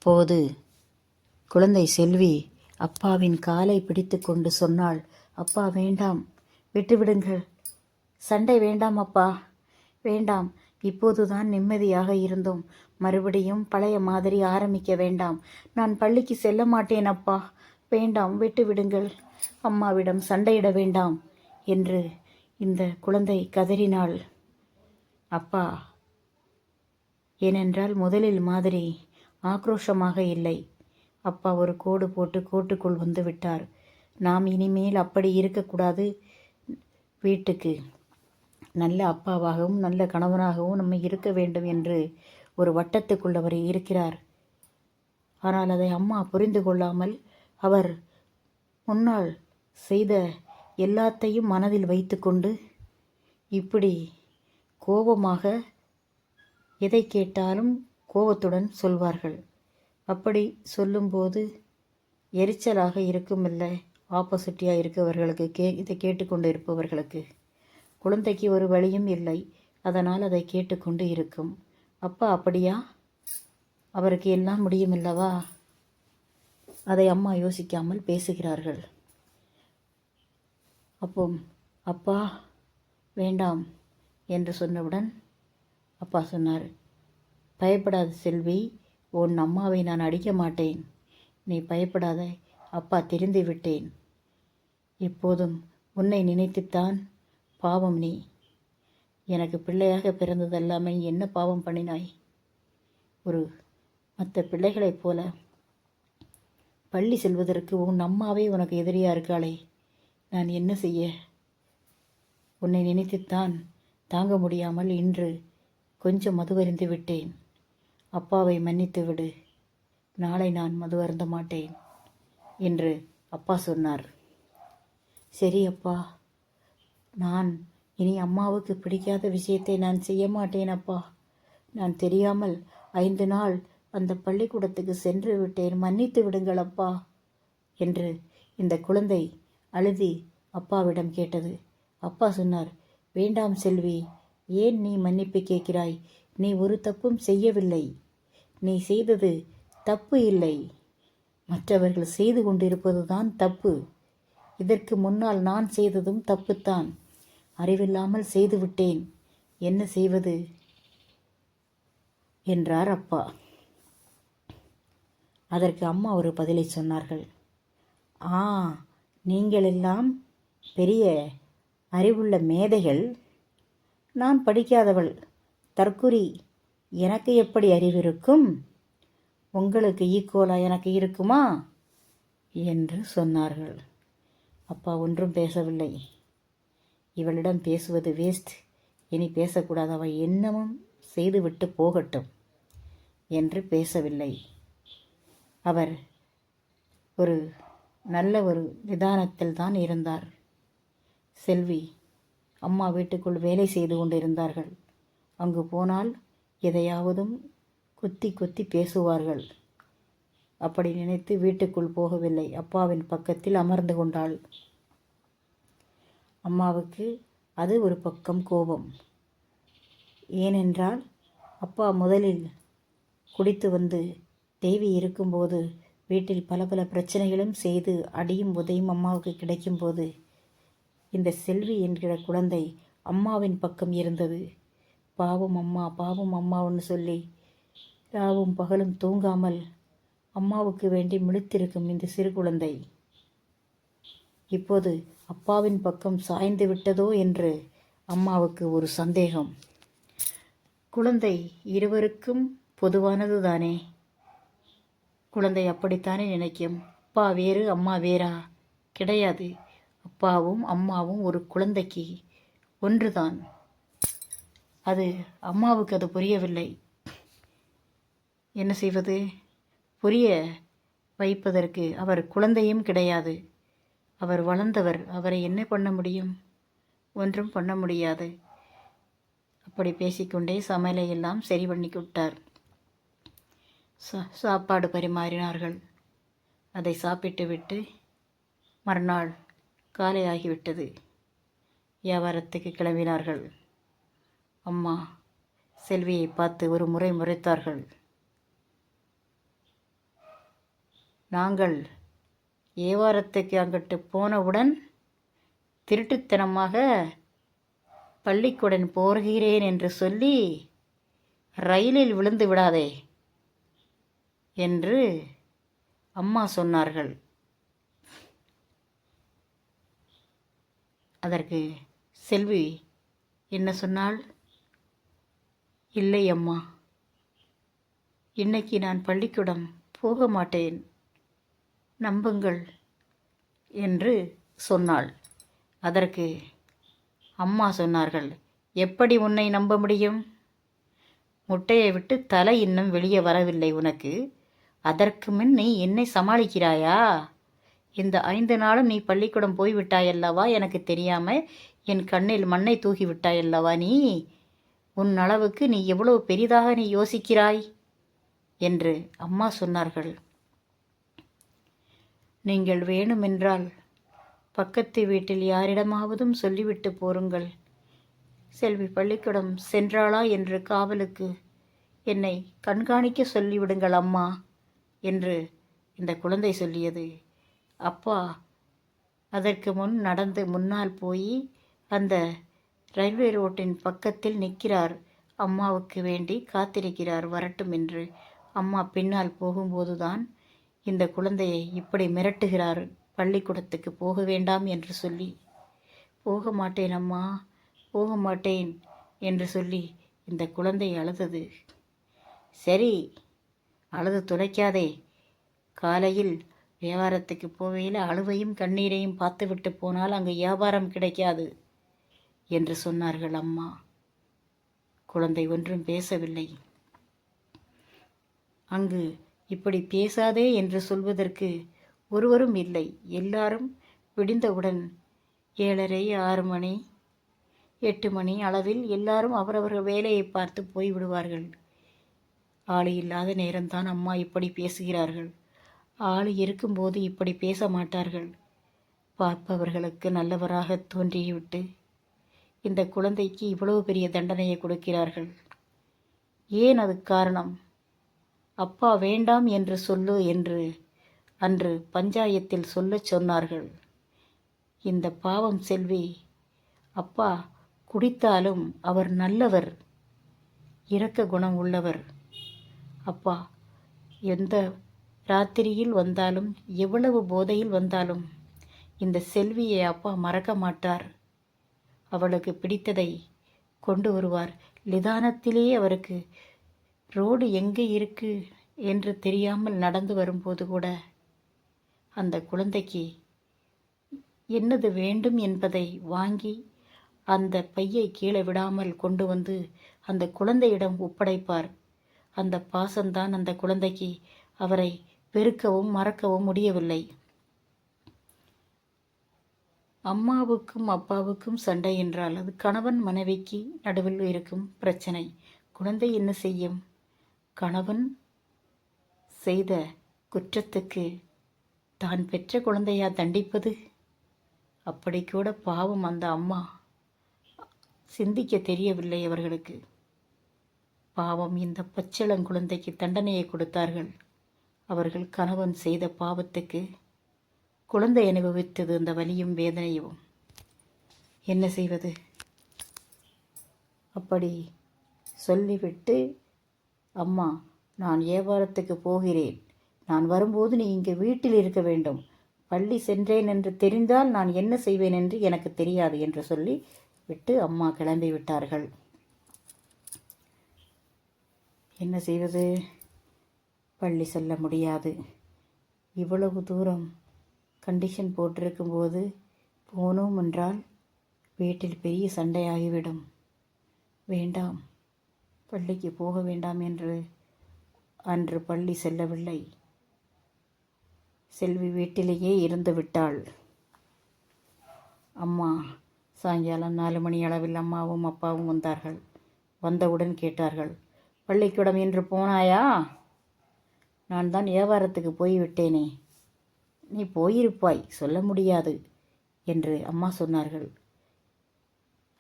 போது குழந்தை செல்வி அப்பாவின் காலை பிடித்து கொண்டு சொன்னாள், அப்பா வேண்டாம், விட்டுவிடுங்கள், சண்டை வேண்டாம் அப்பா, வேண்டாம். இப்போதுதான் நிம்மதியாக இருந்தோம். மறுபடியும் பழைய மாதிரி ஆரம்பிக்க வேண்டாம். நான் பள்ளிக்கு செல்ல மாட்டேன் அப்பா, வேண்டாம், விட்டுவிடுங்கள். அம்மாவிடம் சண்டையிட வேண்டாம் என்று இந்த குழந்தை கதறினாள். அப்பா ஏனென்றால் முதலில் மாதிரி ஆக்ரோஷமாக இல்லை. அப்பா ஒரு கோடு போட்டு கோட்டுக்குள் வந்து விட்டார். நாம் இனிமேல் அப்படி இருக்கக்கூடாது. வீட்டுக்கு நல்ல அப்பாவாகவும் நல்ல கணவனாகவும் நம்ம இருக்க வேண்டும் என்று ஒரு வட்டத்துக்குள் அவர் இருக்கிறார். ஆனால் அதை அம்மா புரிந்து கொள்ளாமல் அவர் முன்னால் செய்த எல்லாத்தையும் மனதில் வைத்துக்கொண்டு இப்படி கோபமாக எதை கேட்டாலும் கோபத்துடன் சொல்வார்கள். அப்படி சொல்லும்போது எரிச்சலாக இருக்குமில்ல ஆப்போசிட்டியாக இருக்கவர்களுக்கு, இதை கேட்டுக்கொண்டு இருப்பவர்களுக்கு. குழந்தைக்கு ஒரு வழியும் இல்லை, அதனால் அதை கேட்டுக்கொண்டு இருக்கும். அப்பா அப்படியா, அவருக்கு எல்லாம் முடியுமில்லவா? அதை அம்மா யோசிக்காமல் பேசுகிறார்கள். அப்போ அப்பா வேண்டாம் என்று சொன்னவுடன் அப்பா சொன்னார், பயப்படாத செல்வி, உன் அம்மாவை நான் அடிக்க மாட்டேன், நீ பயப்படாத, அப்பா திருந்தி விட்டேன். எப்போதும் உன்னை நினைத்துத்தான். பாவம் நீ, எனக்கு பிள்ளையாக பிறந்ததெல்லாமே என்ன பாவம் பண்ணினாய்? ஒரு மற்ற பிள்ளைகளைப் போல பள்ளி செல்வதற்கு உன் அம்மாவே உனக்கு எதிரியாக இருக்காளே, நான் என்ன செய்ய? உன்னை நினைத்துத்தான் தாங்க முடியாமல் இன்று கொஞ்சம் மது அருந்தி விட்டேன். அப்பாவை மன்னித்து விடு, நாளை நான் மது அருந்த மாட்டேன் என்று அப்பா சொன்னார். சரி அப்பா, நான் இனி அம்மாவுக்கு பிடிக்காத விஷயத்தை நான் செய்ய மாட்டேன் அப்பா. நான் தெரியாமல் 5 நாள் அந்த பள்ளிக்கூடத்துக்கு சென்று விட்டேன், மன்னித்து விடுங்கள் அப்பா என்று இந்த குழந்தை அழுதி அப்பாவிடம் கேட்டது. அப்பா சொன்னார், வேண்டாம் செல்வி, ஏன் நீ மன்னிப்பு கேட்கிறாய்? நீ ஒரு தப்பும் செய்யவில்லை. நீ செய்தது தப்பு இல்லை, மற்றவர்கள் செய்து கொண்டிருப்பதுதான் தப்பு. இதற்கு முன்னால் நான் செய்ததும் தப்புத்தான். அறிவில்லாமல் செய்துவிட்டேன், என்ன செய்வது என்றார் அப்பா. அதற்கு அம்மா ஒரு பதிலை சொன்னார்கள். நீங்களெல்லாம் பெரிய அறிவுள்ள மேதைகள், நான் படிக்காதவள், தற்குறி, எனக்கு எப்படி அறிவிருக்கும்? உங்களுக்கு ஈக்குவலாக எனக்கு இருக்குமா என்று சொன்னார்கள். அப்பா ஒன்றும் பேசவில்லை. இவளிடம் பேசுவது வேஸ்ட், இனி பேசக்கூடாது, அவள் என்னமும் செய்துவிட்டு போகட்டும் என்று பேசவில்லை. அவர் ஒரு நல்ல ஒரு நிதானத்தில் தான் இருந்தார். செல்வி அம்மா வீட்டுக்குள் வேலை செய்து கொண்டிருந்தார்கள். அங்கு போனால் எதையாவதும் குத்தி குத்தி பேசுவார்கள். அப்படி நினைத்து வீட்டுக்குள் போகவில்லை, அப்பாவின் பக்கத்தில் அமர்ந்து கொண்டாள். அம்மாவுக்கு அது ஒரு பக்கம் கோபம். ஏனென்றால் அப்பா முதலில் குடித்து வந்து தேவி இருக்கும்போது வீட்டில் பல பல பிரச்சனைகளும் செய்து அடியும் உதையும் அம்மாவுக்கு கிடைக்கும்போது இந்த செல்வி என்கிற குழந்தை அம்மாவின் பக்கம் இருந்தது. பாவம் அம்மா, பாவம் அம்மாவுன்னு சொல்லி ராவும் பகலும் தூங்காமல் அம்மாவுக்கு வேண்டி முழித்திருக்கும் இந்த சிறு குழந்தை இப்போது அப்பாவின் பக்கம் சாய்ந்து விட்டதோ என்று அம்மாவுக்கு ஒரு சந்தேகம். குழந்தை இருவருக்கும் பொதுவானது தானே, குழந்தை அப்படித்தானே நினைக்கும். அப்பா வேறு அம்மா வேறா? கிடையாது. அப்பாவும் அம்மாவும் ஒரு குழந்தைக்கு ஒன்றுதான். அது அம்மாவுக்கு அது புரியவில்லை. என்ன செய்வது? புரிய வைப்பதற்கு அவர் குழந்தையும் கிடையாது, அவர் வளர்ந்தவர். அவரை என்ன பண்ண முடியும்? ஒன்றும் பண்ண முடியாது. அப்படி பேசிக்கொண்டே சமையலை எல்லாம் சரி பண்ணி விட்டார். சாப்பாடு பரிமாறினார்கள். அதை சாப்பிட்டு விட்டு மறுநாள் காலை ஆகிவிட்டது. வியாபாரத்துக்கு கிளம்பினார்கள். அம்மா செல்வியை பார்த்து ஒரு முறை முறைத்தார்கள். நாங்கள் ஏவாரத்துக்கு அங்கிட்டு போனவுடன் திருட்டுத்தனமாக பள்ளிக்கூடம் போகிறேன் என்று சொல்லி ரயிலில் விழுந்து விடாதே என்று அம்மா சொன்னார்கள். அதற்கு செல்வி என்ன சொன்னாள்? இல்லை அம்மா, இன்னைக்கு நான் பள்ளிக்கூடம் போக மாட்டேன், நம்புங்கள் என்று சொன்னாள். அதற்கு அம்மா சொன்னார்கள், எப்படி உன்னை நம்ப முடியும்? முட்டையை விட்டு தலை இன்னும் வெளியே வரவில்லை உனக்கு. அதற்கு முன் நீ என்னை சமாளிக்கிறாயா? இந்த 5 நாளும் நீ பள்ளிக்கூடம் போய்விட்டாயல்லவா? எனக்கு தெரியாமல் என் கண்ணில் மண்ணை தூக்கி விட்டாயல்லவா? நீ உன் அளவுக்கு நீ எவ்வளவு பெரிதாக நீ யோசிக்கிறாய் என்று அம்மா சொன்னார்கள். நீங்கள் வேணுமென்றால் பக்கத்து வீட்டில் யாரிடமாவதும் சொல்லிவிட்டு போருங்கள், செல்வி பள்ளிக்கூடம் சென்றாளா என்று காவலுக்கு என்னை கண்காணிக்க சொல்லிவிடுங்கள் அம்மா என்று இந்த குழந்தை சொல்லியது. அப்பா அதற்கு முன் நடந்து முன்னால் போய் அந்த ரயில்வே ரோட்டின் பக்கத்தில் நிற்கிறார். அம்மாவுக்கு வேண்டி காத்திருக்கிறார் வரட்டும் என்று. அம்மா பின்னால் போகும்போதுதான் இந்த குழந்தையை இப்படி மிரட்டுகிறார், பள்ளிக்கூடத்துக்கு போக வேண்டாம் என்று சொல்லி. போக மாட்டேன் அம்மா, போக மாட்டேன் என்று சொல்லி இந்த குழந்தை அழுதது. சரி, அழுது துடைக்காதே. காலையில் வியாபாரத்துக்கு போகையில் அழுவையும் கண்ணீரையும் பார்த்துவிட்டு போனால் அங்கு வியாபாரம் கிடைக்காது என்று சொன்னார்கள் அம்மா. குழந்தை ஒன்றும் பேசவில்லை. அங்கு இப்படி பேசாதே என்று சொல்வதற்கு ஒருவரும் இல்லை. எல்லாரும் விடிந்தவுடன் 7:30, 6 மணி, 8 மணி அளவில் எல்லாரும் அவரவர்கள் வேலையை பார்த்து போய்விடுவார்கள். ஆள் இல்லாத நேரம்தான் அம்மா இப்படி பேசுகிறார்கள். ஆள் இருக்கும்போது இப்படி பேச மாட்டார்கள். பார்ப்பவர்களுக்கு நல்லவராக தோன்றிவிட்டு இந்த குழந்தைக்கு இவ்வளவு பெரிய தண்டனையை கொடுக்கிறார்கள். ஏன் அது காரணம்? அப்பா வேண்டாம் என்று சொல்லு என்று அன்று பஞ்சாயத்தில் சொல்லச் சொன்னார்கள். இந்த பாவம் செல்வி, அப்பா குடித்தாலும் அவர் நல்லவர், இரக்க குணம் உள்ளவர். அப்பா எந்த ராத்திரியில் வந்தாலும் எவ்வளவு போதையில் வந்தாலும் இந்த செல்வியை அப்பா மறக்க மாட்டார். அவளுக்கு பிடித்ததை கொண்டு வருவார். நிதானத்திலே அவருக்கு ரோடு எங்கே இருக்கு என்று தெரியாமல் நடந்து வரும்போது கூட அந்த குழந்தைக்கு என்னது வேண்டும் என்பதை வாங்கி அந்த பையை கீழே விடாமல் கொண்டு வந்து அந்த குழந்தையிடம் ஒப்படைப்பார். அந்த பாசம்தான் அந்த குழந்தைக்கு அவரை வெறுக்கவும் மறக்கவும் முடியவில்லை. அம்மாவுக்கும் அப்பாவுக்கும் சண்டை என்றால் அது கணவன் மனைவிக்கு நடுவில் இருக்கும் பிரச்சனை. குழந்தை என்ன செய்யும்? கணவன் செய்த குற்றத்துக்கு தான் பெற்ற குழந்தையா தண்டிப்பது? அப்படி கூட பாவம் அந்த அம்மா சிந்திக்க தெரியவில்லை அவர்களுக்கு. பாவம் இந்த பச்சிளங்குழந்தைக்கு தண்டனையை கொடுத்தார்கள். அவர்கள் கணவன் செய்த பாவத்துக்கு குழந்தை அனுபவித்தது அந்த வலியும் வேதனையும். என்ன செய்வது? அப்படி சொல்லிவிட்டு, அம்மா நான் வியாபாரத்துக்கு போகிறேன், நான் வரும்போது நீ இங்கே வீட்டில் இருக்க வேண்டும், பள்ளி சென்றேன் என்று தெரிந்தால் நான் என்ன செய்வேன் என்று எனக்கு தெரியாது என்று சொல்லி விட்டு அம்மா கிளம்பி விட்டார்கள். என்ன செய்வது? பள்ளி செல்ல முடியாது. இவ்வளவு தூரம் கண்டிஷன் போட்டிருக்கும்போது போனோம் என்றால் வீட்டில் பெரிய சண்டையாகிவிடும். வேண்டாம், பள்ளிக்கு போக வேண்டாம் என்று அன்று பள்ளி செல்லவில்லை. செல்வி வீட்டிலேயே இருந்து விட்டாள். அம்மா சாயங்காலம் 4 மணி அளவில் அம்மாவும் அப்பாவும் வந்தார்கள். வந்தவுடன் கேட்டார்கள், பள்ளிக்கூடம் என்று போனாயா? நான் தான் வியாபாரத்துக்கு போய்விட்டேனே. நீ போயிருப்பாய், சொல்ல முடியாது என்று அம்மா சொன்னார்கள்.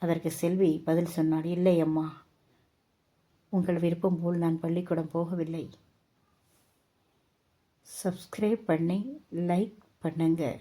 அதற்கு செல்வி பதில் சொன்னாள், இல்லை அம்மா, உங்கள் விருப்பம் போல் நான் பள்ளிக்கூடம் போகவில்லை. சப்ஸ்கிரைப் பண்ணி லைக் பண்ணுங்கள்.